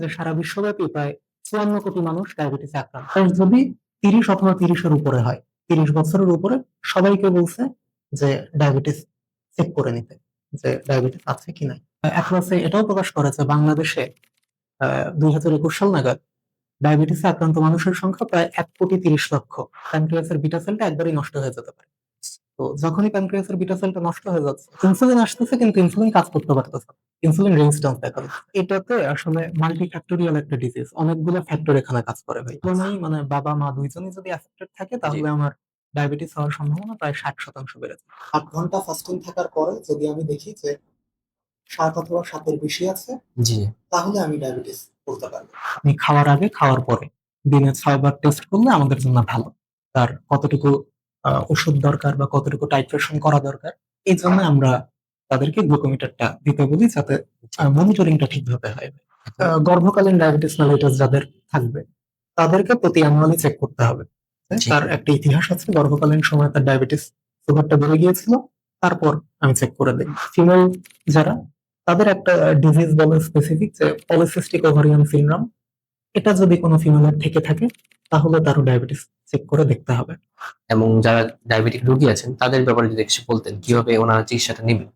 যে সারা বিশ্বব্যাপী প্রায় 54 কোটি মানুষ ডায়াবেটিসে আক্রান্ত। আর যদি 30 অথবা 30-এর উপরে হয়, 30 বছরের উপরে, সবাইকে বলছে যে ডায়াবেটিস চেক করে নিতে, যে ডায়াবেটিস আছে কি নাই। অ্যাটলাসে এটাও প্রকাশ করেছে বাংলাদেশে 2021 সাল নাগাদ ডায়াবেটিসে আক্রান্ত মানুষের সংখ্যা প্রায় 1,30,00,000। প্যানক্রিয়াসের বিটা সেলটা একবারই নষ্ট হয়ে যেতে পারে। তো যখনই প্যানক্রিয়াসের বিটা সেলটা নষ্ট হয়ে যাচ্ছে, ইনসুলিন আসতেছে কিন্তু ইনসুলিন কাজ করতে পারতেছে না। ইনসুলিন রেজিস্ট্যান্স দেখা দিচ্ছে। এটাতে আসলে মাল্টি ফ্যাক্টোরিয়াল একটা ডিজিজ, অনেকগুলো ফ্যাক্টর এখানে কাজ করে ভাই। প্রথমেই মানে বাবা মা দুইজনই যদি অ্যাফেক্টেড থাকে, তাহলে আমার ডায়াবেটিস হওয়ার সম্ভাবনা প্রায় 60% বেড়ে যায়। 8 ঘন্টা ফাস্টিং থাকার পরে যদি আমি দেখি যে 7 অথবা 7-এর বেশি আছে, জি, তাহলে আমি ডায়াবেটিস বলতে পারবো। আপনি খাওয়ার আগে খাওয়ার পরে দিনে 6 বার টেস্ট করলে আমাদের জন্য ভালো। তার কতটুকু ওষুধ দরকার বা কতটুকু টাইট্রেশন করা দরকার, এই জন্য আমরা তাদেরকে গ্লুকোমিটারটা দিতে বলি, যাতে মনিটরিংটা ঠিকভাবে হয়। গর্ভকালীন ডায়াবেটিস মেলিটাস যাদের থাকবে, তাদেরকে প্রতি অ্যানুয়ালি চেক করতে হবে। তার একটা ইতিহাস আছে, গর্ভকালীন সময় তার ডায়াবেটিস সুগারটা বেড়ে গিয়েছিল, তারপর আমি চেক করে দিই। ফিমেল যারা, তাদের একটা ডিজিজ বলে স্পেসিফিক, যে পলিসিস্টিক ওভারিয়ান সিনড্রোম। এটা যদি কোনো ফিমেলের থেকে থাকে, তাহলে তারও ডায়াবেটিস চেক করে দেখতে হবে। এবং যারা ডায়াবেটিক রোগী আছেন তাদের ব্যাপারে যদি কিছু বলতেন, কিভাবে ওনারা চিকিৎসাটা নেবেন।